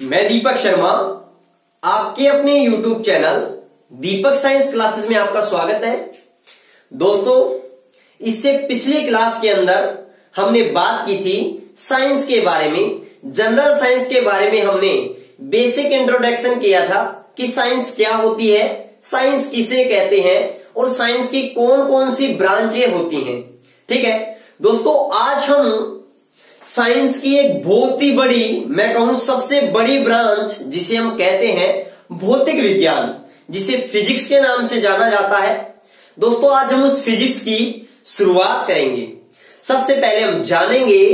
मैं दीपक शर्मा, आपके अपने YouTube चैनल दीपक साइंस क्लासेस में आपका स्वागत है। दोस्तों, इससे पिछली क्लास के अंदर हमने बात की थी साइंस के बारे में, जनरल साइंस के बारे में हमने बेसिक इंट्रोडक्शन किया था कि साइंस क्या होती है, साइंस किसे कहते हैं और साइंस की कौन कौन सी ब्रांचें होती हैं। ठीक है दोस्तों, आज हम साइंस की एक बहुत ही बड़ी, मैं कहूं सबसे बड़ी ब्रांच जिसे हम कहते हैं भौतिक विज्ञान, जिसे फिजिक्स के नाम से जाना जाता है। दोस्तों, आज हम उस फिजिक्स की शुरुआत करेंगे। सबसे पहले हम जानेंगे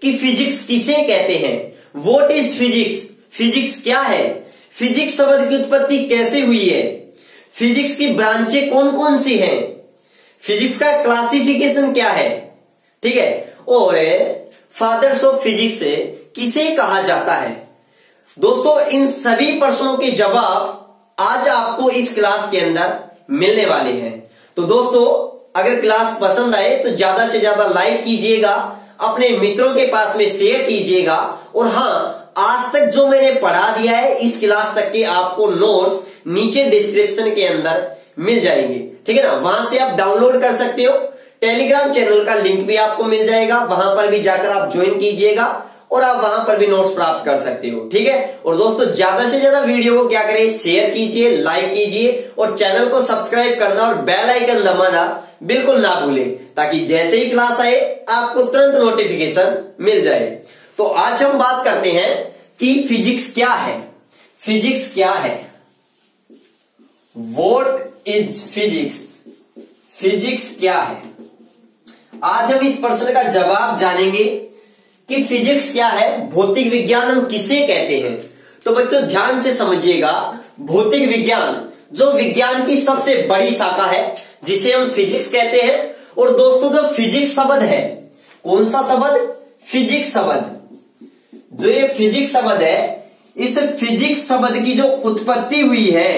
कि फिजिक्स किसे कहते हैं, व्हाट इज फिजिक्स, फिजिक्स क्या है, फिजिक्स शब्द की उत्पत्ति कैसे हुई है, फिजिक्स की ब्रांचें कौन कौन सी हैं, फिजिक्स का क्लासिफिकेशन क्या है। ठीक है, और फादर्स ऑफ फिजिक्स किसे कहा जाता है। दोस्तों, इन सभी प्रश्नों के जवाब आज आपको इस क्लास के अंदर मिलने वाले हैं। तो दोस्तों, अगर क्लास पसंद आए तो ज्यादा से ज्यादा लाइक कीजिएगा, अपने मित्रों के पास में शेयर कीजिएगा, और हाँ, आज तक जो मैंने पढ़ा दिया है इस क्लास तक के आपको नोट्स नीचे डिस्क्रिप्शन के अंदर मिल जाएंगे। ठीक है ना, वहां से आप डाउनलोड कर सकते हो। टेलीग्राम चैनल का लिंक भी आपको मिल जाएगा, वहां पर भी जाकर आप ज्वाइन कीजिएगा और आप वहां पर भी नोट्स प्राप्त कर सकते हो। ठीक है, और दोस्तों, ज्यादा से ज्यादा वीडियो को क्या करें, शेयर कीजिए, लाइक कीजिए और चैनल को सब्सक्राइब करना और बेल आइकन दबाना बिल्कुल ना भूलें, ताकि जैसे ही क्लास आए आपको तुरंत नोटिफिकेशन मिल जाए। तो आज हम बात करते हैं कि फिजिक्स क्या है। फिजिक्स क्या है, व्हाट इज फिजिक्स, फिजिक्स क्या है। आज हम इस प्रश्न का जवाब जानेंगे कि फिजिक्स क्या है, भौतिक विज्ञान हम किसे कहते हैं। तो बच्चों, ध्यान से समझिएगा, भौतिक विज्ञान जो विज्ञान की सबसे बड़ी शाखा है जिसे हम फिजिक्स कहते हैं। और दोस्तों, जो फिजिक्स शब्द है, कौन सा शब्द, फिजिक्स शब्द, जो ये फिजिक्स शब्द है, इस फिजिक्स शब्द की जो उत्पत्ति हुई है,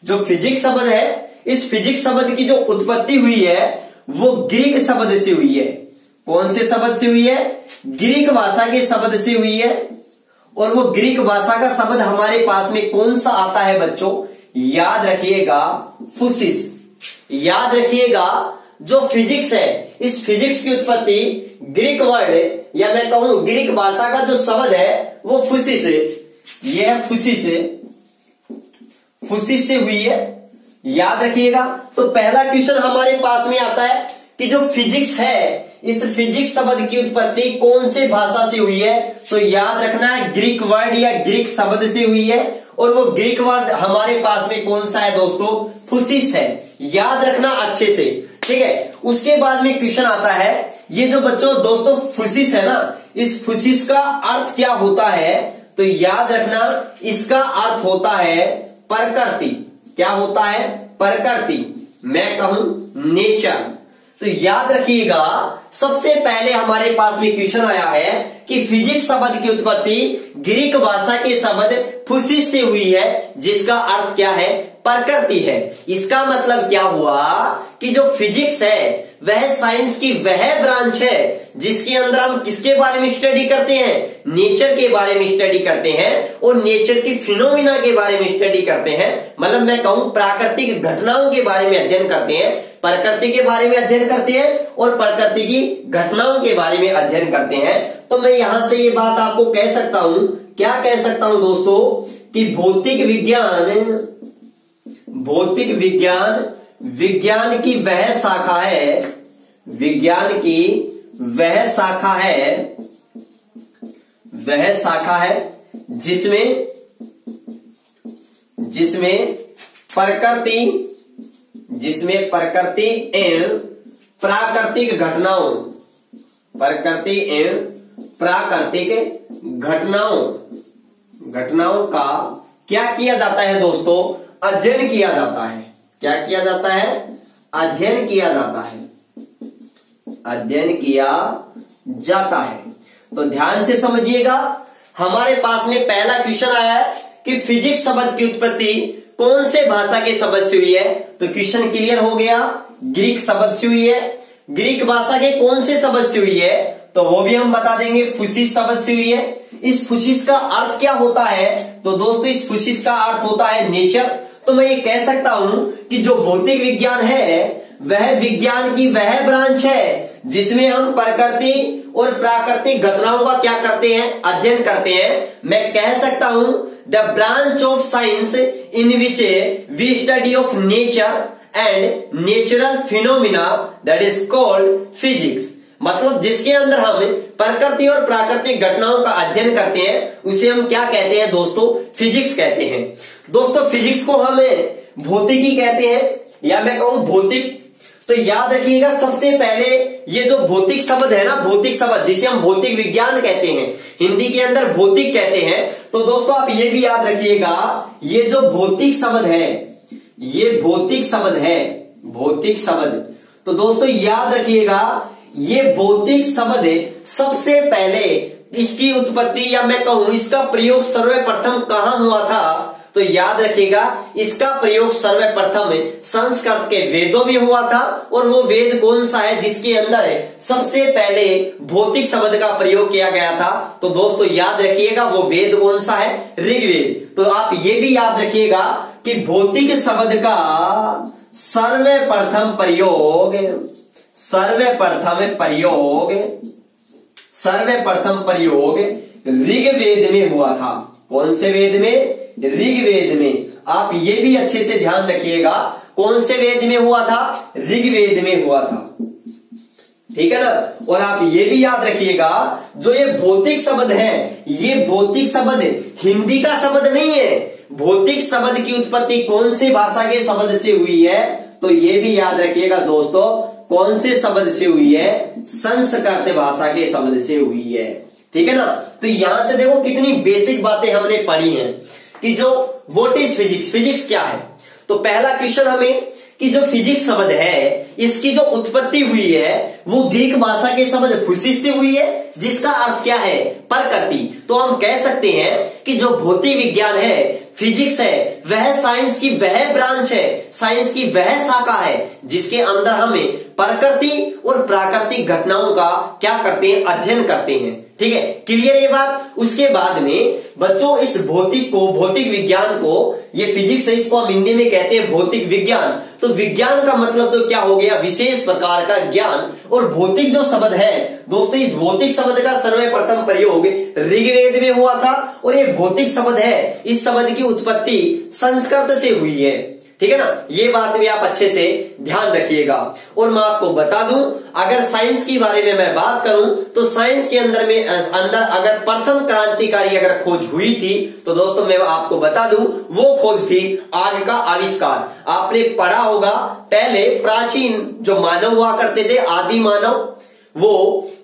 जो फिजिक्स शब्द है, इस फिजिक्स शब्द की जो उत्पत्ति हुई है वो ग्रीक शब्द से हुई है। कौन से शब्द से हुई है, ग्रीक भाषा के शब्द से हुई है। और वो ग्रीक भाषा का शब्द हमारे पास में कौन सा आता है बच्चों, याद रखिएगा, फुसिस। याद रखिएगा, जो फिजिक्स है, इस फिजिक्स की उत्पत्ति ग्रीक वर्ड या मैं कहूं ग्रीक भाषा का जो शब्द है वो फुसिस है। यह फुसिस है, फुसिस से हुई है, याद रखिएगा। तो पहला क्वेश्चन हमारे पास में आता है कि जो फिजिक्स है, इस फिजिक्स शब्द की उत्पत्ति कौन से भाषा से हुई है। तो याद रखना है, ग्रीक वर्ड या ग्रीक शब्द से हुई है। और वो ग्रीक वर्ड हमारे पास में कौन सा है दोस्तों, फुसिस है। याद रखना अच्छे से। ठीक है, उसके बाद में क्वेश्चन आता है, ये जो बच्चों दोस्तों फुसिस है ना, इस फुसिस का अर्थ क्या होता है। तो याद रखना, इसका अर्थ होता है प्रकृति। क्या होता है, प्रकृति, मैं कहूं नेचर। तो याद रखिएगा, सबसे पहले हमारे पास में क्वेश्चन आया है कि फिजिक्स शब्द की उत्पत्ति ग्रीक भाषा के शब्द फुसिस से हुई है, जिसका अर्थ क्या है, प्रकृति है। इसका मतलब क्या हुआ कि जो फिजिक्स है वह साइंस की वह ब्रांच है जिसके अंदर हम किसके बारे में स्टडी करते हैं, नेचर के बारे में स्टडी करते हैं और नेचर की फिनोमिना के बारे में स्टडी करते हैं। मतलब मैं कहूं प्राकृतिक घटनाओं के बारे में अध्ययन करते हैं, प्रकृति के बारे में अध्ययन करते हैं और प्रकृति की घटनाओं के बारे में अध्ययन करते हैं। तो मैं यहां से ये बात आपको कह सकता हूं, क्या कह सकता हूं दोस्तों, कि भौतिक विज्ञान विज्ञान की वह शाखा है, विज्ञान की वह शाखा है जिसमें प्रकृति एवं प्राकृतिक घटनाओं का क्या किया जाता है दोस्तों, अध्ययन किया जाता है। क्या किया जाता है, अध्ययन किया जाता है, अध्ययन किया जाता है। तो ध्यान से समझिएगा, हमारे पास में पहला क्वेश्चन आया है कि फिजिक्स शब्द की उत्पत्ति कौन से भाषा के शब्द से हुई है। तो क्वेश्चन क्लियर हो गया, ग्रीक शब्द से हुई है। ग्रीक भाषा के कौन से शब्द से हुई है, तो वो भी हम बता देंगे। फुसिस शब्द से हुई है। इस फुसिस का अर्थ क्या होता है? तो दोस्तों इस फुसिस का अर्थ होता है नेचर। तो मैं ये कह सकता हूं कि जो भौतिक विज्ञान है वह विज्ञान की वह ब्रांच है जिसमें हम प्रकृति और प्राकृतिक घटनाओं का क्या करते हैं? अध्ययन करते हैं। मैं कह सकता हूं the branch of science in which we study of nature and natural phenomena that is called physics. मतलब जिसके अंदर हम प्रकृति और प्राकृतिक घटनाओं का अध्ययन करते हैं उसे हम क्या कहते हैं दोस्तों? फिजिक्स कहते हैं। दोस्तों फिजिक्स को हम भौतिकी कहते हैं या मैं कहूं भौतिक। तो याद रखिएगा सबसे पहले ये जो भौतिक शब्द है ना, भौतिक शब्द जिसे हम भौतिक विज्ञान कहते हैं, हिंदी के अंदर भौतिक कहते हैं। तो दोस्तों आप ये भी याद रखिएगा ये जो भौतिक शब्द है ये भौतिक शब्द है, भौतिक शब्द। तो दोस्तों याद रखिएगा ये भौतिक शब्द सबसे पहले इसकी उत्पत्ति या मैं कहूं इसका प्रयोग सर्वप्रथम कहां हुआ था? तो याद रखिएगा इसका प्रयोग सर्वप्रथम संस्कृत के वेदों में हुआ था। और वो वेद कौन सा है जिसके अंदर सबसे पहले भौतिक शब्द का प्रयोग किया गया था? तो दोस्तों याद रखिएगा वो वेद कौन सा है? ऋग्वेद। तो आप ये भी याद रखिएगा कि भौतिक शब्द का सर्वप्रथम प्रयोग ऋग्वेद में हुआ था। कौन से वेद में? ऋग्वेद में। आप ये भी अच्छे से ध्यान रखिएगा कौन से वेद में हुआ था? ऋग्वेद में हुआ था। ठीक है ना। और आप ये भी याद रखिएगा जो ये भौतिक शब्द है ये भौतिक शब्द हिंदी का शब्द नहीं है। भौतिक शब्द की उत्पत्ति कौन सी भाषा के शब्द से हुई है? तो ये भी याद रखिएगा दोस्तों कौन से शब्द से हुई है? संस्कृत भाषा के शब्द से हुई है। ठीक है ना। तो यहां से देखो कितनी बेसिक बातें हमने पढ़ी हैं कि जो व्हाट इज फिजिक्स, फिजिक्स क्या है। तो पहला क्वेश्चन हमें कि जो फिजिक्स शब्द है इसकी जो उत्पत्ति हुई है वो ग्रीक भाषा के शब्द फुसिस से हुई है जिसका अर्थ क्या है? प्रकृति। तो हम कह सकते हैं कि जो भौतिक विज्ञान है फिजिक्स है वह साइंस की वह ब्रांच है, साइंस की वह शाखा है जिसके अंदर हमें प्रकृति और प्राकृतिक घटनाओं का क्या करते हैं? अध्ययन करते हैं। ठीक है, क्लियर ये बात। उसके बाद में बच्चों इस भौतिक विज्ञान को ये फिजिक्स है इसको हम हिंदी में कहते हैं भौतिक विज्ञान। तो विज्ञान का मतलब तो क्या हो गया? विशेष प्रकार का ज्ञान। और भौतिक जो शब्द है दोस्तों इस भौतिक शब्द का सर्वप्रथम प्रयोग ऋग्वेद में हुआ था। और ये भौतिक शब्द है इस शब्द की उत्पत्ति संस्कृत से हुई है। ठीक है ना। ये बात भी आप अच्छे से ध्यान रखिएगा। और मैं आपको बता दूं अगर साइंस के बारे में मैं बात करूं तो साइंस के अंदर अगर प्रथम क्रांतिकारी अगर खोज हुई थी तो दोस्तों मैं आपको बता दूं वो खोज थी आग का आविष्कार। आपने पढ़ा होगा पहले प्राचीन जो मानव हुआ करते थे आदि मानव वो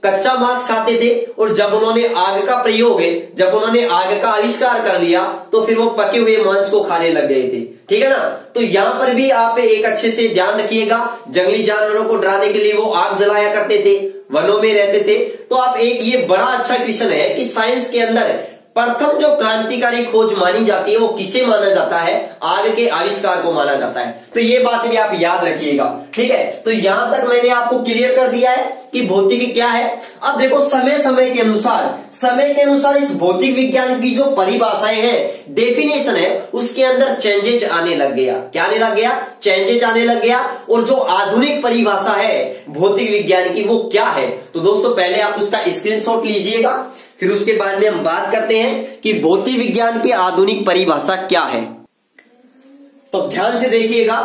कच्चा मांस खाते थे और जब उन्होंने आग का आविष्कार कर लिया तो फिर वो पके हुए मांस को खाने लग गए थे। ठीक है ना। तो यहां पर भी आप एक अच्छे से ध्यान रखिएगा जंगली जानवरों को डराने के लिए वो आग जलाया करते थे, वनों में रहते थे। तो आप एक ये बड़ा अच्छा क्वेश्चन है कि साइंस के अंदर प्रथम जो क्रांतिकारी खोज मानी जाती है वो किसे माना जाता है? आग के आविष्कार को माना जाता है। तो ये बात भी आप याद रखिएगा। ठीक है। तो यहां तक मैंने आपको क्लियर कर दिया है कि भौतिकी क्या है। अब देखो समय के अनुसार इस भौतिक विज्ञान की जो परिभाषाएं हैं डेफिनेशन है उसके अंदर चेंजेज आने लग गया। क्या आने लग गया? चेंजेज आने लग गया। और जो आधुनिक परिभाषा है भौतिक विज्ञान की वो क्या है? तो दोस्तों पहले आप उसका स्क्रीनशॉट लीजिएगा फिर उसके बाद में हम बात करते हैं कि भौतिक विज्ञान की आधुनिक परिभाषा क्या है। तो ध्यान से देखिएगा।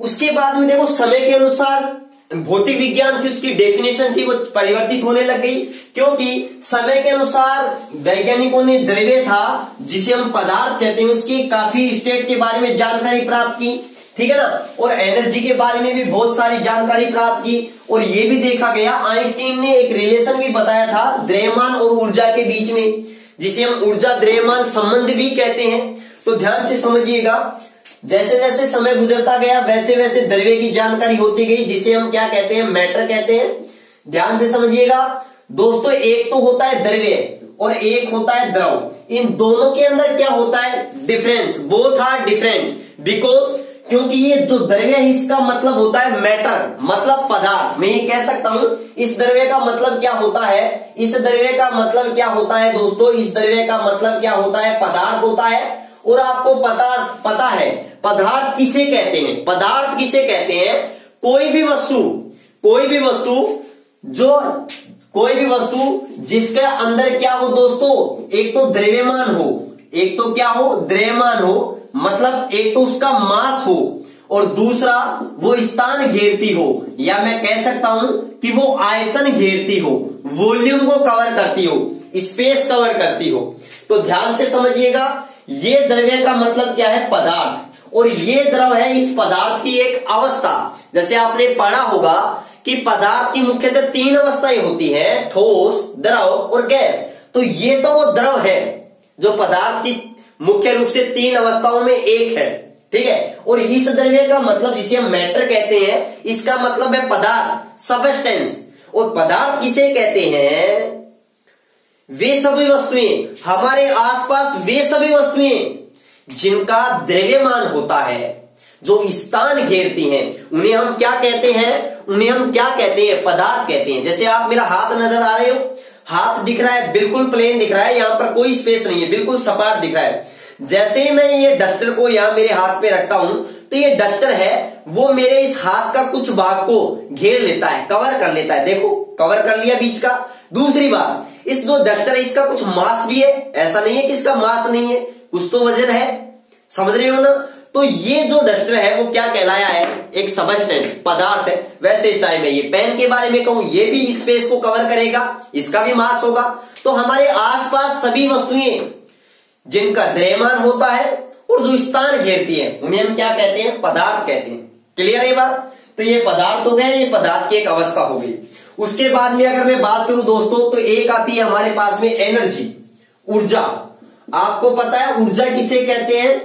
उसके बाद में देखो समय के अनुसार भौतिक विज्ञान थी उसकी डेफिनेशन थी वो परिवर्तित होने लग गई क्योंकि समय के अनुसार वैज्ञानिकों ने द्रव्य था जिसे हम पदार्थ कहते हैं उसकी काफी स्टेट के बारे में जानकारी प्राप्त की। ठीक है ना। और एनर्जी के बारे में भी बहुत सारी जानकारी प्राप्त की। और ये भी देखा गया आइंस्टीन ने एक रिलेशन भी बताया था द्रव्यमान और ऊर्जा के बीच में जिसे हम ऊर्जा द्रव्यमान संबंध भी कहते हैं। तो ध्यान से समझिएगा जैसे जैसे समय गुजरता गया वैसे वैसे द्रव्य की जानकारी होती गई जिसे हम क्या कहते हैं? मैटर कहते हैं। ध्यान से समझिएगा दोस्तों एक तो होता है द्रव्य और एक होता है द्रव। इन दोनों के अंदर क्या होता है? Difference. Both are different because क्योंकि ये जो द्रव्य है इसका मतलब होता है मैटर, मतलब पदार्थ। मैं ये कह सकता हूं इस द्रव्य का मतलब क्या होता है, इस द्रव्य का मतलब क्या होता है दोस्तों, इस द्रव्य का मतलब क्या होता है, पदार्थ होता है। और आपको पता है पदार्थ किसे कहते हैं, पदार्थ किसे कहते हैं, कोई भी वस्तु जिसके अंदर क्या हो दोस्तों, एक तो द्रव्यमान हो, एक तो क्या हो, द्रव्यमान हो, मतलब एक तो उसका मास हो और दूसरा वो स्थान घेरती हो, या मैं कह सकता हूं कि वो आयतन घेरती हो, वॉल्यूम को कवर करती हो, स्पेस कवर करती हो। तो ध्यान से समझिएगा, ये द्रव्य का मतलब क्या है, पदार्थ, और ये द्रव है इस पदार्थ की एक अवस्था। जैसे आपने पढ़ा होगा कि पदार्थ की मुख्यतः 3 अवस्थाएं होती हैं, ठोस, द्रव और गैस। तो ये तो वो द्रव है जो पदार्थ की मुख्य रूप से 3 अवस्थाओं में एक है, ठीक है। और इस द्रव्य का मतलब जिसे हम मैटर कहते हैं, इसका मतलब है पदार्थ, सबस्टेंस। और पदार्थ किसे कहते हैं, वे सभी वस्तुएं, हमारे आसपास वे सभी वस्तुएं जिनका द्रव्यमान होता है, जो स्थान घेरती हैं, उन्हें हम क्या कहते हैं, उन्हें हम क्या कहते हैं, पदार्थ कहते हैं। जैसे आप मेरा हाथ नजर आ रहे हो, हाथ दिख रहा है, बिल्कुल प्लेन दिख रहा है, यहां पर कोई स्पेस नहीं है, बिल्कुल सपाट दिख रहा है। जैसे ही मैं ये डस्टर को यहां मेरे हाथ पे रखता हूं, तो ये डस्टर है वो मेरे इस हाथ का कुछ भाग को घेर लेता है, कवर कर लेता है। देखो कवर कर लिया बीच का। दूसरी बात, इस जो डस्टर है इसका कुछ मास भी है, ऐसा नहीं है कि इसका मास नहीं है, कुछ तो वजन है, समझ रहे हो ना। तो ये जो डस्टर है वो क्या कहलाया है, एक सबस्टेंस, पदार्थ है। वैसे चाहे मैं ये पेन के बारे में कहूं, ये भी स्पेस को कवर करेगा, इसका भी मास होगा। तो हमारे आसपास सभी वस्तुएं जिनका द्रव्यमान होता है और जो स्थान घेरती है, उन्हें हम क्या कहते हैं, पदार्थ कहते हैं। क्लियर है बात। तो ये पदार्थ हो गया, ये पदार्थ की एक अवस्था हो गई। उसके बाद में अगर मैं बात करूं दोस्तों, तो एक आती है हमारे पास में एनर्जी, ऊर्जा। आपको पता है ऊर्जा किसे कहते हैं,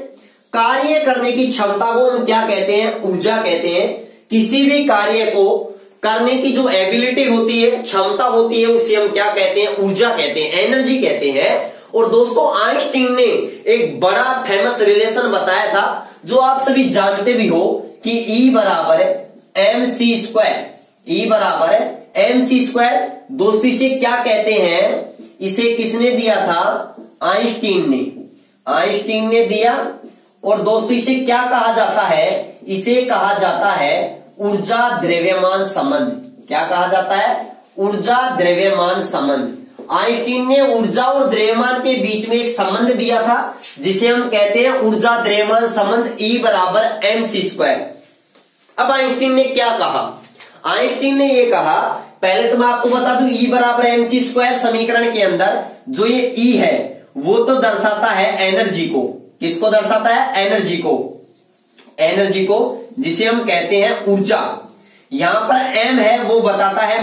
कार्य करने की क्षमता को हम क्या कहते हैं, ऊर्जा कहते हैं। किसी भी कार्य को करने की जो एबिलिटी होती है, क्षमता होती है, उसे हम क्या कहते हैं, ऊर्जा कहते हैं, एनर्जी कहते हैं। और दोस्तों आइंस्टीन ने एक बड़ा फेमस रिलेशन बताया था, जो आप सभी जानते भी हो कि E बराबर mc², E बराबर mc²। दोस्तों इसे क्या कहते हैं, इसे किसने दिया था, आइंस्टीन ने दिया। और दोस्तों इसे क्या कहा जाता है, इसे कहा जाता है ऊर्जा द्रव्यमान संबंध। क्या कहा जाता है, ऊर्जा द्रव्यमान संबंध। आइंस्टीन ने ऊर्जा और द्रव्यमान के बीच में एक संबंध दिया था, जिसे हम कहते हैं ऊर्जा द्रव्यमान संबंध, E बराबर mc²। अब आइंस्टीन ने क्या कहा, आइंस्टीन ने ये कहा, पहले तो मैं आपको बता दूं E बराबर mc² समीकरण के अंदर जो ये E है वो तो दर्शाता है एनर्जी को। किसको दर्शाता है, एनर्जी को, जिसे हम कहते हैं ऊर्जा। यहां पर m है वो बताता है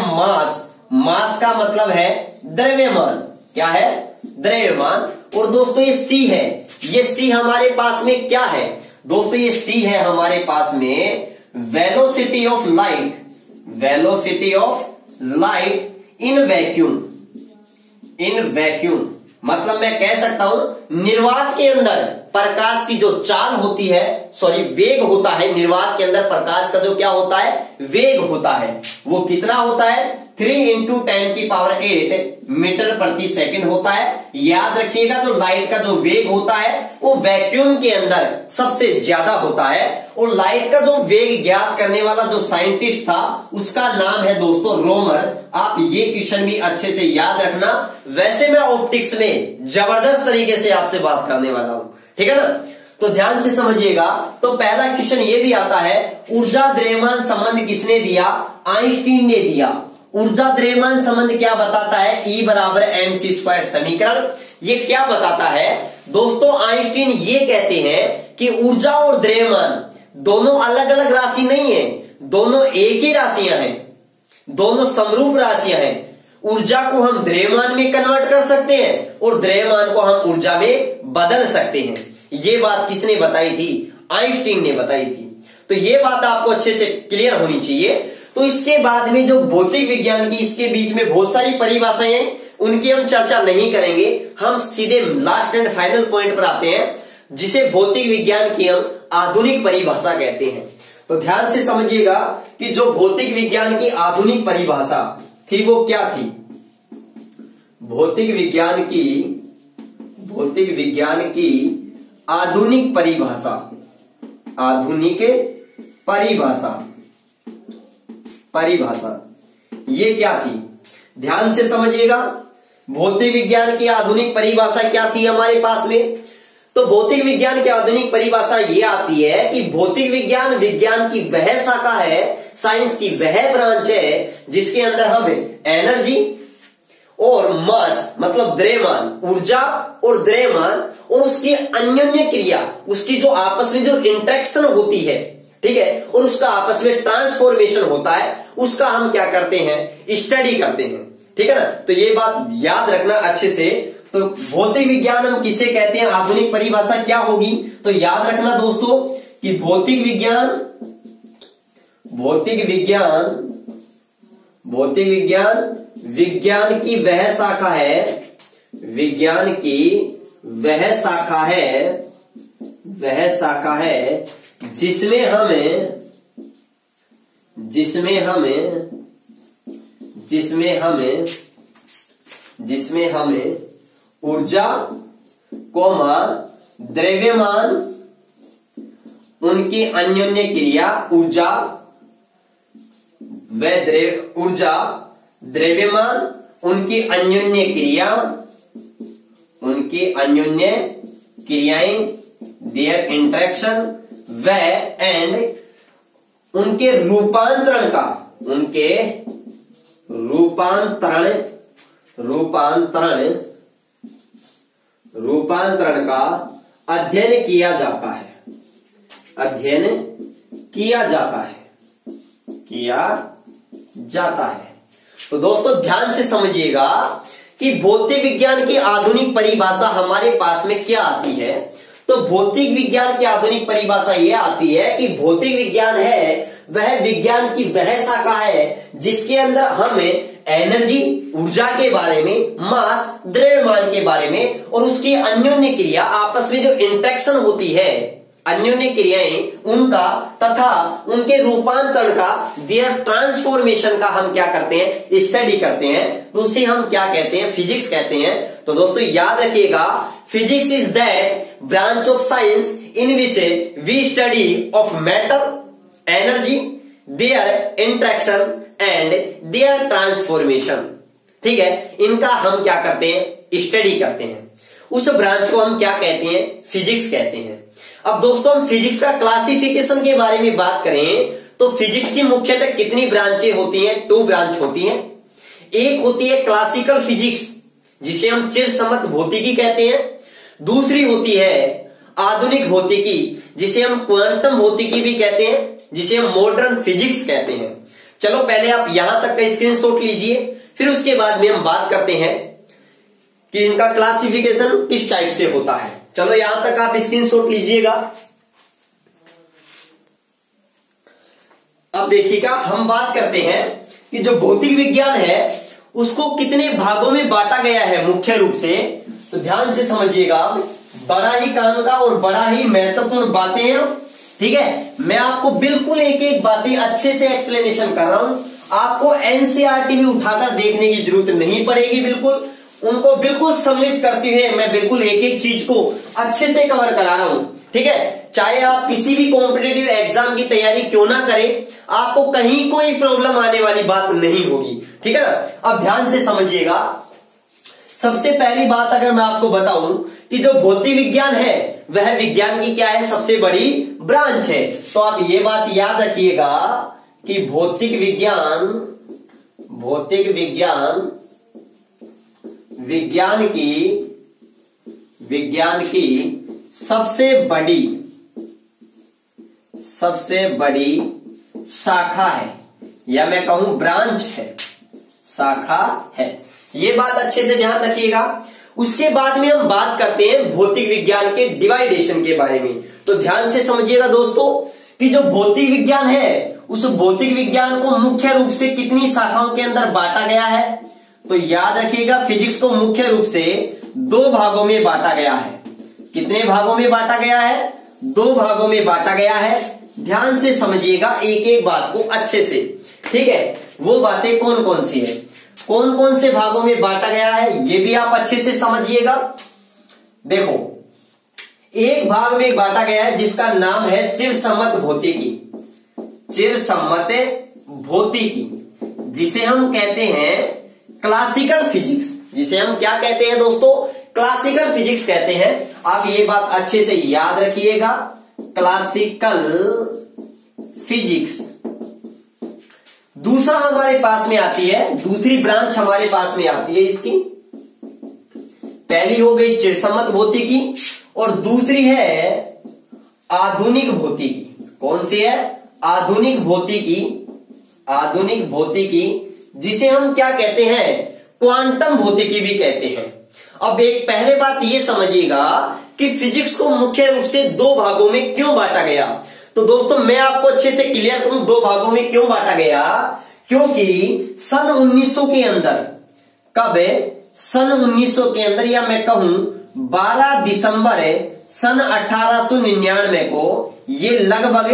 मास का मतलब है द्रव्यमान। क्या है, द्रव्यमान। और दोस्तों ये C है, ये C हमारे पास में क्या है दोस्तों, ये C है हमारे पास में velocity of light in vacuum. मतलब मैं कह सकता हूं निर्वात के अंदर प्रकाश की जो चाल होती है, वेग होता है, निर्वात के अंदर प्रकाश का जो क्या होता है, वेग होता है, वो कितना होता है, 3 × 10⁸ मीटर प्रति सेकंड होता है। याद रखिएगा जो लाइट का जो वेग होता है वो वैक्यूम के अंदर सबसे ज्यादा होता है। और लाइट का जो वेग ज्ञात करने वाला जो साइंटिस्ट था उसका नाम है दोस्तों रोमर। आप ये क्वेश्चन भी अच्छे से याद रखना। वैसे मैं ऑप्टिक्स में जबरदस्त तरीके से आपसे बात करने वाला हूं, ठीक है ना। तो ध्यान से समझिएगा। तो पहला क्वेश्चन ये भी आता है, ऊर्जा द्रव्यमान संबंध किसने दिया, आइंस्टीन ने दिया। ऊर्जा द्रव्यमान संबंध क्या बताता है, E बराबर mc² समीकरण। ये क्या बताता है दोस्तों, आइंस्टीन ये कहते हैं कि ऊर्जा और द्रव्यमान दोनों अलग अलग राशि नहीं है, दोनों एक ही राशियां हैं, दोनों समरूप राशियां हैं। ऊर्जा को हम द्रव्यमान में कन्वर्ट कर सकते हैं और द्रव्यमान को हम ऊर्जा में बदल सकते हैं। ये बात किसने बताई थी, आइंस्टीन ने बताई थी। तो ये बात आपको अच्छे से क्लियर होनी चाहिए। तो इसके बाद में जो भौतिक विज्ञान की, इसके बीच में बहुत सारी परिभाषाएं हैं, उनकी हम चर्चा नहीं करेंगे। हम सीधे लास्ट एंड फाइनल पॉइंट पर आते हैं, जिसे भौतिक विज्ञान की हम आधुनिक परिभाषा कहते हैं। तो ध्यान से समझिएगा कि जो भौतिक विज्ञान की आधुनिक परिभाषा थी वो क्या थी। भौतिक विज्ञान की आधुनिक परिभाषा, आधुनिक परिभाषा ये क्या थी, ध्यान से समझिएगा। भौतिक विज्ञान की आधुनिक परिभाषा क्या थी हमारे पास में। तो भौतिक विज्ञान की आधुनिक परिभाषा ये आती है कि भौतिक विज्ञान विज्ञान की वह शाखा है, साइंस की वह ब्रांच है जिसके अंदर हम एनर्जी और मास मतलब द्रव्यमान, ऊर्जा और द्रव्यमान और उसकी अन्योन्य क्रिया, उसकी जो आपस में जो इंटरेक्शन होती है, ठीक है, और उसका आपस में ट्रांसफॉर्मेशन होता है, उसका हम क्या करते हैं, स्टडी करते हैं। ठीक है ना। तो ये बात याद रखना अच्छे से। तो भौतिक विज्ञान हम किसे कहते हैं, आधुनिक परिभाषा क्या होगी। तो याद रखना दोस्तों कि भौतिक विज्ञान विज्ञान की वह शाखा है, विज्ञान की वह शाखा है जिसमें हमें ऊर्जा, द्रव्यमान, उनकी अन्योन्य क्रिया, द्रव्यमान, उनकी अन्योन्य क्रियाएं, देयर इंटरेक्शन, व एंड उनके रूपांतरण का अध्ययन किया जाता है। तो दोस्तों ध्यान से समझिएगा कि भौतिक विज्ञान की आधुनिक परिभाषा हमारे पास में क्या आती है। तो भौतिक विज्ञान की आधुनिक परिभाषा यह आती है कि भौतिक विज्ञान है वह विज्ञान की वह शाखा है जिसके अंदर हमें एनर्जी, ऊर्जा के बारे में, मास, द्रव्यमान के बारे में और उसकी अन्योन्य क्रिया, आपस में जो इंटरेक्शन होती है, अन्योन्य क्रियाएं उनका तथा उनके रूपांतरण का, देयर ट्रांसफॉर्मेशन का हम क्या करते हैं, स्टडी करते हैं। तो उसे हम क्या कहते हैं, फिजिक्स कहते हैं। तो दोस्तों याद रखिएगा, physics is that branch of science in which we study of matter, energy, their interaction and their transformation. ठीक है, इनका हम क्या करते हैं, स्टडी करते हैं। उस ब्रांच को हम क्या कहते हैं, फिजिक्स कहते हैं। अब दोस्तों हम फिजिक्स का क्लासिफिकेशन के बारे में बात करें तो फिजिक्स की मुख्यतः कितनी ब्रांचें होती हैं, 2 ब्रांच होती हैं। एक होती है क्लासिकल फिजिक्स जिसे हम चिरसम्मत भौतिकी कहते हैं। दूसरी होती है आधुनिक भौतिकी जिसे हम क्वांटम भौतिकी भी कहते हैं, जिसे हम मॉडर्न फिजिक्स कहते हैं। चलो पहले आप यहां तक का स्क्रीनशॉट लीजिए, फिर उसके बाद में हम बात करते हैं कि इनका क्लासिफिकेशन किस टाइप से होता है। चलो यहां तक आप स्क्रीनशॉट लीजिएगा। अब देखिएगा, हम बात करते हैं कि जो भौतिक विज्ञान है उसको कितने भागों में बांटा गया है मुख्य रूप से। तो ध्यान से समझिएगा, बड़ा ही काम का और बड़ा ही महत्वपूर्ण बातें हैं। ठीक है, मैं आपको बिल्कुल एक एक बातें अच्छे से एक्सप्लेनेशन कर रहा हूं। आपको एनसीईआरटी भी उठाकर देखने की जरूरत नहीं पड़ेगी, बिल्कुल उनको बिल्कुल सम्मिलित करते हुए मैं बिल्कुल एक एक चीज को अच्छे से कवर करा रहा हूं। ठीक है, चाहे आप किसी भी कॉम्पिटिटिव एग्जाम की तैयारी क्यों ना करें, आपको कहीं कोई प्रॉब्लम आने वाली बात नहीं होगी। ठीक है ना। अब ध्यान से समझिएगा, सबसे पहली बात अगर मैं आपको बताऊं कि जो भौतिक विज्ञान है वह विज्ञान की क्या है, सबसे बड़ी ब्रांच है। तो आप ये बात याद रखिएगा कि भौतिक विज्ञान की सबसे बड़ी शाखा है, या मैं कहूं ब्रांच है, शाखा है। ये बात अच्छे से ध्यान रखिएगा। उसके बाद में हम बात करते हैं भौतिक विज्ञान के डिवाइडेशन के बारे में। तो ध्यान से समझिएगा दोस्तों कि जो भौतिक विज्ञान है उस भौतिक विज्ञान को मुख्य रूप से कितनी शाखाओं के अंदर बांटा गया है। तो याद रखिएगा, फिजिक्स को मुख्य रूप से 2 भागों में बांटा गया है। कितने भागों में बांटा गया है, दो भागों में बांटा गया है। ध्यान से समझिएगा एक एक बात को अच्छे से, ठीक है। वो बातें कौन कौन सी है, कौन कौन से भागों में बांटा गया है, ये भी आप अच्छे से समझिएगा। देखो, एक भाग में बांटा गया है जिसका नाम है चिरसम्मत भौतिकी। चिरसम्मत भौतिकी, जिसे हम कहते हैं क्लासिकल फिजिक्स। जिसे हम क्या कहते हैं दोस्तों, क्लासिकल फिजिक्स कहते हैं। आप ये बात अच्छे से याद रखिएगा, क्लासिकल फिजिक्स। दूसरा हमारे पास में आती है, दूसरी ब्रांच हमारे पास में आती है इसकी। पहली हो गई चिरसम्मत भौतिकी और दूसरी है आधुनिक भौतिकी। कौन सी है, आधुनिक भौतिकी। आधुनिक भौतिकी जिसे हम क्या कहते हैं, क्वांटम भौतिकी भी कहते हैं। अब एक पहले बात ये समझिएगा कि फिजिक्स को मुख्य रूप से दो भागों में क्यों बांटा गया। तो दोस्तों मैं आपको अच्छे से क्लियर करूं दो भागों में क्यों बांटा गया। क्योंकि सन 1900 के अंदर, कब है, सन 1900 के अंदर, या मैं कहूं 12 दिसंबर सन 1899 को, ये लगभग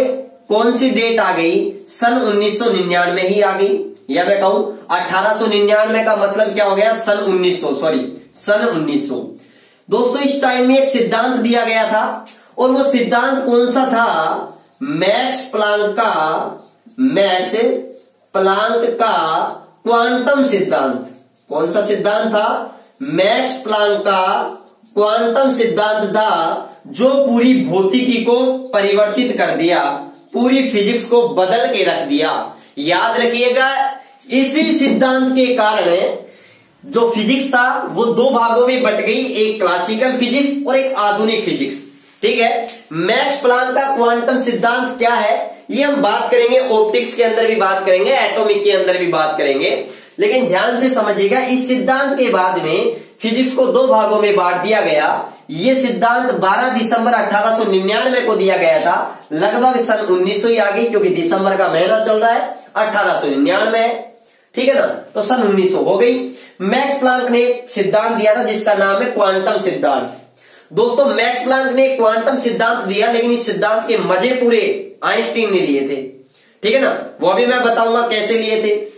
कौन सी डेट आ गई, सन 1999 ही आ गई। या मैं कहूं 1899 का मतलब क्या हो गया, सन 1900, सॉरी सन 1900। दोस्तों इस टाइम में एक सिद्धांत दिया गया था और वो सिद्धांत कौन सा था, मैक्स प्लांक का क्वांटम सिद्धांत। कौन सा सिद्धांत था, मैक्स प्लांक का क्वांटम सिद्धांत था, जो पूरी भौतिकी को परिवर्तित कर दिया, पूरी फिजिक्स को बदल के रख दिया। याद रखिएगा, इसी सिद्धांत के कारण जो फिजिक्स था वो दो भागों में बट गई, एक क्लासिकल फिजिक्स और एक आधुनिक फिजिक्स, ठीक है। मैक्स प्लांक का क्वांटम सिद्धांत क्या है, ये हम बात करेंगे, ऑप्टिक्स के अंदर भी बात करेंगे, एटॉमिक के अंदर भी बात करेंगे। लेकिन ध्यान से समझिएगा, इस सिद्धांत के बाद में फिजिक्स को दो भागों में बांट दिया गया। ये सिद्धांत 12 दिसंबर 1899 को दिया गया था, लगभग सन 1900 ही आ गई, क्योंकि दिसंबर का महीना चल रहा है, 1899 है, ठीक है ना, तो सन 1900 हो गई। मैक्स प्लांक ने सिद्धांत दिया था जिसका नाम है क्वांटम सिद्धांत। दोस्तों मैक्स प्लांक ने क्वांटम सिद्धांत दिया, लेकिन इस सिद्धांत के मजे पूरे आइंस्टीन ने लिए थे, ठीक है ना, वो भी मैं बताऊंगा कैसे लिए थे।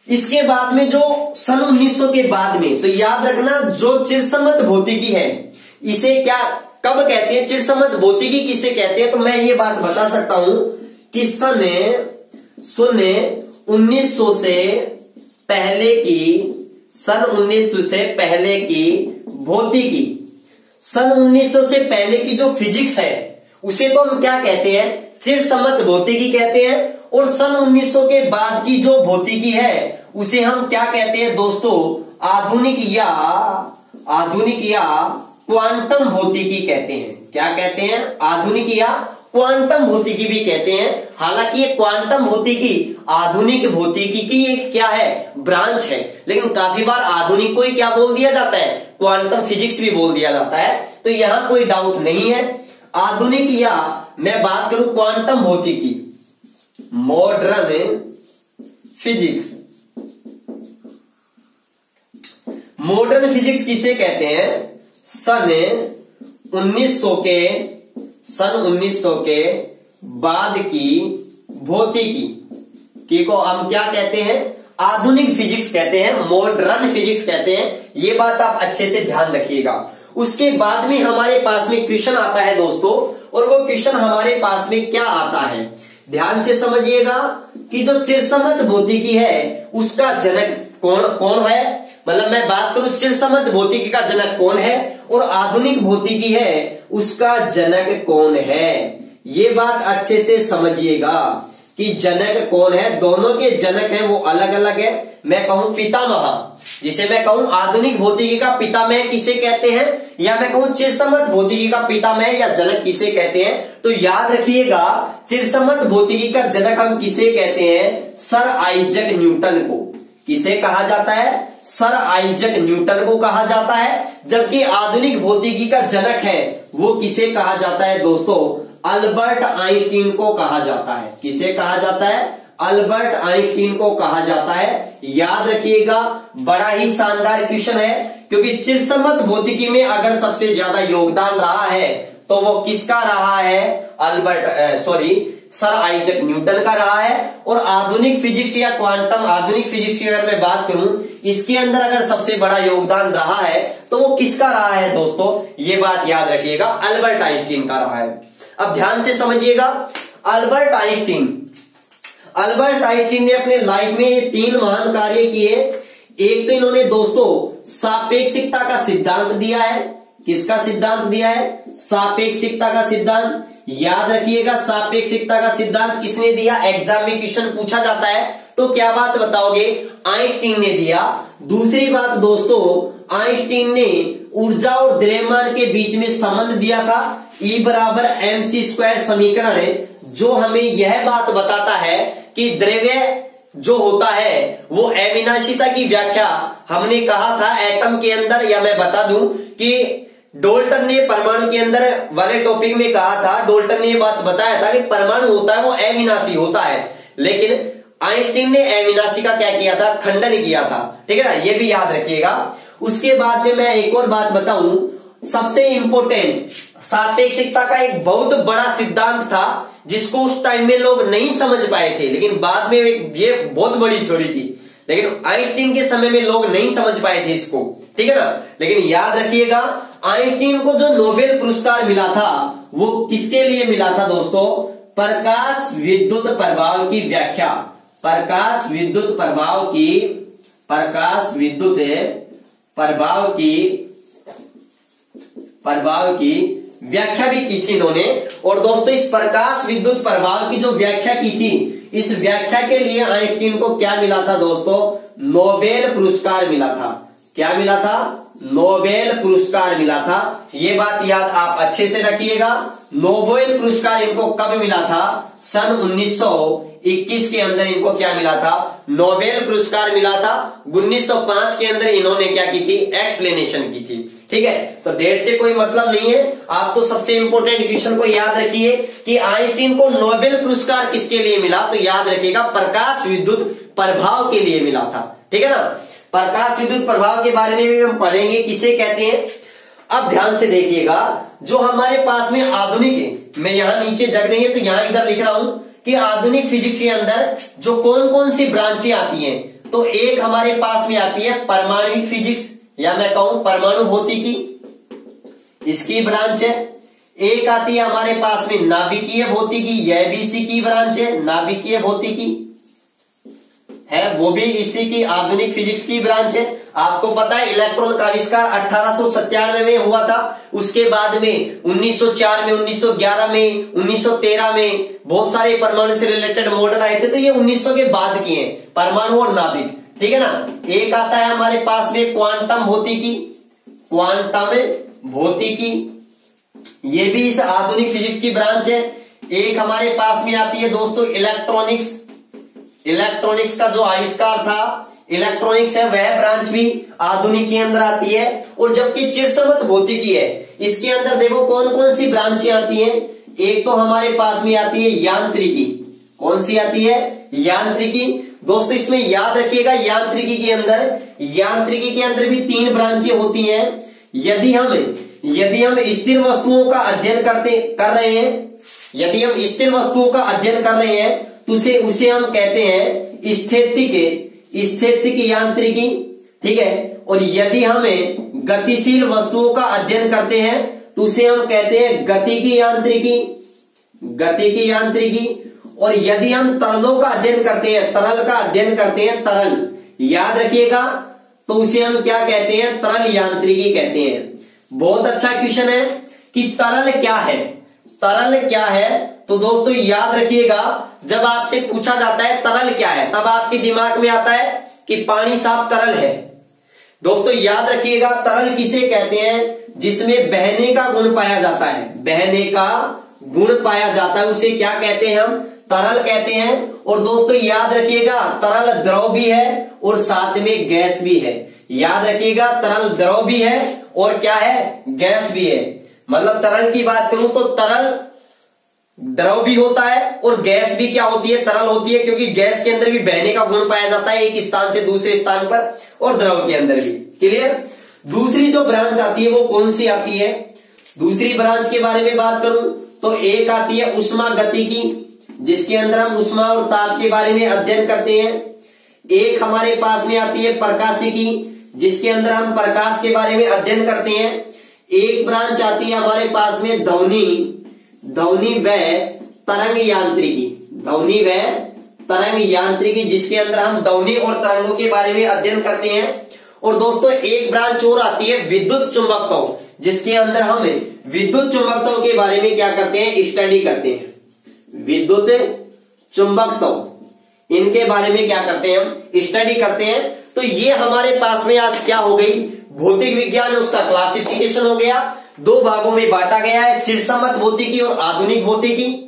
इसके बाद में जो सन 1900 के बाद में, तो याद रखना, जो चिरसम्मत भौतिकी है, इसे क्या कब कहते हैं, चिरसम्मत भौतिकी किसे कहते हैं, तो मैं ये बात बता सकता हूं कि सन 1900 से पहले की, सन 1900 से पहले की भौतिकी, सन 1900 से पहले की जो फिजिक्स है उसे तो हम क्या कहते हैं, चिरसम्मत भौतिकी कहते हैं। और सन 1900 के बाद की जो भौतिकी है उसे हम क्या कहते हैं दोस्तों, आधुनिक या क्वांटम भौतिकी कहते हैं। क्या कहते हैं, आधुनिक या क्वांटम भौतिकी भी कहते हैं। हालांकि ये क्वांटम भौतिकी आधुनिक भौतिकी की एक क्या है, ब्रांच है, लेकिन काफी बार आधुनिक को ही क्या बोल दिया जाता है, क्वांटम फिजिक्स भी बोल दिया जाता है, तो यहां कोई डाउट नहीं है। आधुनिक या मैं बात करूं क्वांटम भौतिकी, मॉडर्न फिजिक्स। मॉडर्न फिजिक्स किसे कहते हैं, सन 1900 के बाद की भौतिकी को हम क्या कहते हैं, आधुनिक फिजिक्स कहते हैं, मॉडर्न फिजिक्स कहते हैं। ये बात आप अच्छे से ध्यान रखिएगा। उसके बाद में हमारे पास में क्वेश्चन आता है दोस्तों, और वो क्वेश्चन हमारे पास में क्या आता है, ध्यान से समझिएगा कि जो चिरसम्मत भौतिकी है उसका जनक कौन है, मतलब मैं बात करूं चिरसम्मत भौतिकी का जनक कौन है और आधुनिक भौतिकी है उसका जनक कौन है। ये बात अच्छे से समझिएगा कि जनक कौन है, दोनों के जनक हैं वो अलग अलग है। मैं कहूं पितामह, जिसे मैं कहूं आधुनिक भौतिकी का पितामह किसे कहते हैं, या मैं कहूं चिरसम्मत भौतिकी का पितामह या जनक किसे कहते हैं, तो याद रखिएगा चिरसम्मत भौतिकी का जनक हम किसे कहते हैं, सर आइजक न्यूटन को। किसे कहा जाता है, सर आइजक न्यूटन को कहा जाता है। जबकि आधुनिक भौतिकी का जनक है वो किसे कहा जाता है दोस्तों, अल्बर्ट आइंस्टीन को कहा जाता है। किसे कहा जाता है, अल्बर्ट आइंस्टीन को कहा जाता है। याद रखिएगा, बड़ा ही शानदार क्वेश्चन है, क्योंकि चिरसम्मत भौतिकी में अगर सबसे ज्यादा योगदान रहा है तो वो किसका रहा है? सर आइजैक न्यूटन का रहा है। और आधुनिक फिजिक्स या क्वांटम आधुनिक फिजिक्स की अगर मैं बात करूं, इसके अंदर अगर सबसे बड़ा योगदान रहा है तो वो किसका रहा है दोस्तों? ये बात याद रखिएगा, अल्बर्ट आइंस्टीन का रहा है। अब ध्यान से समझिएगा, अल्बर्ट आइंस्टीन ने अपने लाइफ में ये 3 महान कार्य किए। एक तो इन्होंने दोस्तों सापेक्षिकता का सिद्धांत दिया है। किसका सिद्धांत दिया है? सापेक्षिकता का सिद्धांत। याद रखिएगा, सापेक्षिकता का सिद्धांत किसने दिया? एग्जाम में क्वेश्चन पूछा जाता है तो क्या बात बताओगे? आइंस्टीन ने दिया। दूसरी बात दोस्तों, आइंस्टीन ने ऊर्जा और द्रव्यमान के बीच में संबंध दिया था, E = mc² समीकरण, जो हमें यह बात बताता है कि द्रव्य जो होता है वो अविनाशिता की व्याख्या हमने कहा था एटम के अंदर, या मैं बता दूं कि डाल्टन ने परमाणु के अंदर वाले टॉपिक में कहा था, डाल्टन ने ये बात बताया था कि परमाणु होता है वो अविनाशी होता है, लेकिन आइंस्टीन ने अविनाशी का क्या किया था? खंडन किया था। ठीक है ना, ये भी याद रखिएगा। उसके बाद में मैं एक और बात बताऊं, सबसे इंपॉर्टेंट सापेक्षिकता का एक बहुत बड़ा सिद्धांत था जिसको उस टाइम में लोग नहीं समझ पाए थे, लेकिन बाद में ये बहुत बड़ी थ्योरी थी, लेकिन आइंस्टीन के समय में लोग नहीं समझ पाए थे इसको। ठीक है ना, लेकिन याद रखिएगा, आइंस्टीन को जो नोबेल पुरस्कार मिला था वो किसके लिए मिला था दोस्तों? प्रकाश विद्युत प्रभाव की व्याख्या, प्रकाश विद्युत प्रभाव की व्याख्या भी की थी इन्होंने। और दोस्तों इस प्रकाश विद्युत प्रभाव की जो व्याख्या की थी, इस व्याख्या के लिए आइंस्टीन को क्या मिला था दोस्तों? नोबेल पुरस्कार मिला था। क्या मिला था? नोबेल पुरस्कार मिला था। ये बात याद आप अच्छे से रखिएगा। नोबेल पुरस्कार इनको कब मिला था? सन 1921 के अंदर इनको क्या मिला था? नोबेल पुरस्कार मिला था। 1905 के अंदर इन्होंने क्या की थी? एक्सप्लेनेशन की थी। ठीक है, तो डेट से कोई मतलब नहीं है, आप तो सबसे इंपॉर्टेंट क्वेश्चन को याद रखिए कि आइंस्टीन को नोबेल पुरस्कार किसके लिए मिला, तो याद रखिएगा प्रकाश विद्युत प्रभाव के लिए मिला था। ठीक है ना, प्रकाश विद्युत प्रभाव के बारे में भी हम पढ़ेंगे, किसे कहते हैं। अब ध्यान से देखिएगा, जो हमारे पास में आधुनिक है, मैं यहां नीचे जग नहीं है तो यहां इधर लिख रहा हूं कि आधुनिक फिजिक्स के अंदर जो कौन कौन सी ब्रांचें आती हैं, तो एक हमारे पास में आती है परमाणविक फिजिक्स, या मैं कहूं परमाणु भौतिकी, इसकी ब्रांच है। एक आती है हमारे पास में नाभिकीय भौतिकी, यह भी इसी की ब्रांच है, नाभिकीय भौतिकी है, वो भी इसी की आधुनिक फिजिक्स की ब्रांच है। आपको पता है इलेक्ट्रॉन का आविष्कार 1897 में हुआ था, उसके बाद में 1904 में, 1911 में, 1913 में बहुत सारे परमाणु से रिलेटेड मॉडल आए थे, तो ये 1900 के बाद किए हैं, परमाणु और नाभिक। ठीक है ना, एक आता है हमारे पास में क्वांटम भौतिकी, ये भी इस आधुनिक फिजिक्स की ब्रांच है। एक हमारे पास में आती है दोस्तों इलेक्ट्रॉनिक्स का जो आविष्कार था, इलेक्ट्रॉनिक्स है, वह ब्रांच भी आधुनिक के अंदर आती है। और जबकि चिरसमत भौतिकी है, इसके अंदर देखो कौन कौन सी ब्रांचें आती हैं। एक तो हमारे पास में आती है यांत्रिकी, कौन सी आती है? यांत्रिकी। दोस्तों इसमें याद रखिएगा, यांत्रिकी के अंदर भी 3 ब्रांचें होती हैं। यदि हम स्थिर वस्तुओं का अध्ययन कर रहे हैं तो उसे हम कहते हैं स्थैतिक यांत्रिकी। ठीक है, और यदि हमें गतिशील वस्तुओं का अध्ययन करते हैं तो उसे हम कहते हैं गतिकी यांत्रिकी। और यदि हम तरलों का अध्ययन करते हैं, तरल, याद रखिएगा, तो उसे हम क्या कहते हैं? तरल यांत्रिकी कहते हैं। बहुत अच्छा क्वेश्चन है कि तरल क्या है। तो दोस्तों याद रखिएगा, जब आपसे पूछा जाता है तरल क्या है, तब आपके दिमाग में आता है कि पानी साफ तरल है। दोस्तों याद रखिएगा, तरल किसे कहते हैं? जिसमें बहने का गुण पाया जाता है, उसे क्या कहते हैं? हम तरल कहते हैं। और दोस्तों याद रखिएगा, तरल द्रव भी है और साथ में गैस भी है। याद रखिएगा, तरल द्रव भी है और क्या है? गैस भी है। मतलब तरल की बात करूं तो तरल द्रव भी होता है और गैस भी क्या होती है? तरल होती है, क्योंकि गैस के अंदर भी बहने का गुण पाया जाता है, एक स्थान से दूसरे स्थान पर, और द्रव के अंदर भी। क्लियर? दूसरी जो ब्रांच आती है वो कौन सी आती है? दूसरी ब्रांच के बारे में बात करूं तो एक आती है उष्मागतिकी, जिसके अंदर हम उष्मा और ताप के बारे में अध्ययन करते हैं। एक हमारे पास में आती है प्रकाशिकी, जिसके अंदर हम प्रकाश के बारे में अध्ययन करते हैं। एक ब्रांच आती है हमारे पास में ध्वनि व तरंग यांत्रिकी, ध्वनि व तरंग यांत्रिकी, जिसके अंदर हम ध्वनि और तरंगों के बारे में अध्ययन करते हैं। और दोस्तों एक ब्रांच और आती है विद्युत चुंबकत्व, जिसके अंदर हम विद्युत चुंबकत्व के बारे में क्या करते हैं, स्टडी करते हैं। विद्युत चुंबकत्व इनके बारे में क्या करते हैं, हम स्टडी करते हैं। तो ये हमारे पास में आज क्या हो गई, भौतिक विज्ञान, उसका क्लासिफिकेशन हो गया, दो भागों में बांटा गया है, चिरसम्मत भौतिकी और आधुनिक भौतिकी।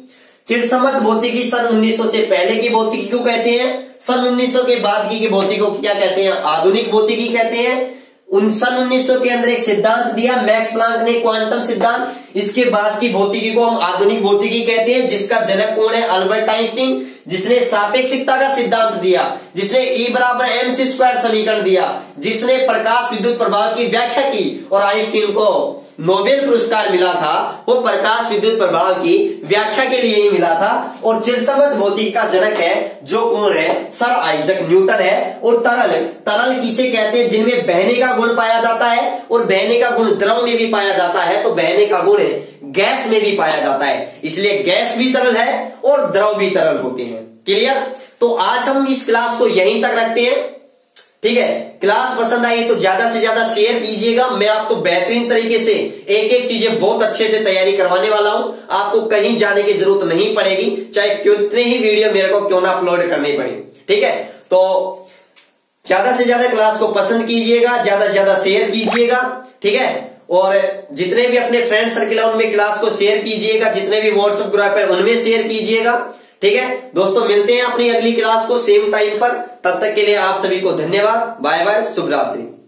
चिरसम्मत भौतिकी सन 1900 से पहले की भौतिकी को कहते हैं, सन 1900 के बाद की भौतिकी को क्या कहते हैं, आधुनिक भौतिकी कहते हैं। सन 1900 के अंदर एक सिद्धांत दिया मैक्स प्लांक ने, क्वांटम सिद्धांत। इसके बाद की भौतिकी को हम आधुनिक भौतिकी कहते हैं, जिसका जनक कौन है, अल्बर्ट आइंस्टीन, जिसने सापेक्षिकता का सिद्धांत दिया, जिसने E बराबर mc² समीकरण दिया, जिसने प्रकाश विद्युत प्रभाव की व्याख्या की। और आइंस्टीन को नोबेल पुरस्कार मिला था, वो प्रकाश विद्युत प्रभाव की व्याख्या के लिए ही मिला था। और चिरसम्मत भौतिकी का जनक है जो कौन है, सर आइजक न्यूटन है। और तरल किसे कहते हैं, जिनमें बहने का गुण पाया जाता है, और बहने का गुण द्रव में भी पाया जाता है, तो बहने का गुण गैस में भी पाया जाता है। इसलिए गैस भी तरल है और द्रव भी तरल होते हैं। क्लियर? तो आज हम इस क्लास को यहीं तक रखते हैं, ठीक है। क्लास पसंद आई तो ज्यादा से ज्यादा शेयर कीजिएगा। मैं आपको बेहतरीन तरीके से एक एक चीजें बहुत अच्छे से तैयारी करवाने वाला हूं, आपको कहीं जाने की जरूरत नहीं पड़ेगी, चाहे कितने ही वीडियो मेरे को क्यों ना अपलोड करनी पड़े, ठीक है। तो ज्यादा से ज्यादा क्लास को पसंद कीजिएगा, ज्यादा से ज्यादा शेयर कीजिएगा, ठीक है। और जितने भी अपने फ्रेंड सर्किल है उनमें क्लास को शेयर कीजिएगा, जितने भी व्हाट्सएप ग्रुप है उनमें शेयर कीजिएगा, ठीक है। दोस्तों मिलते हैं अपनी अगली क्लास को सेम टाइम पर, तब तक के लिए आप सभी को धन्यवाद, बाय बाय, शुभ रात्रि।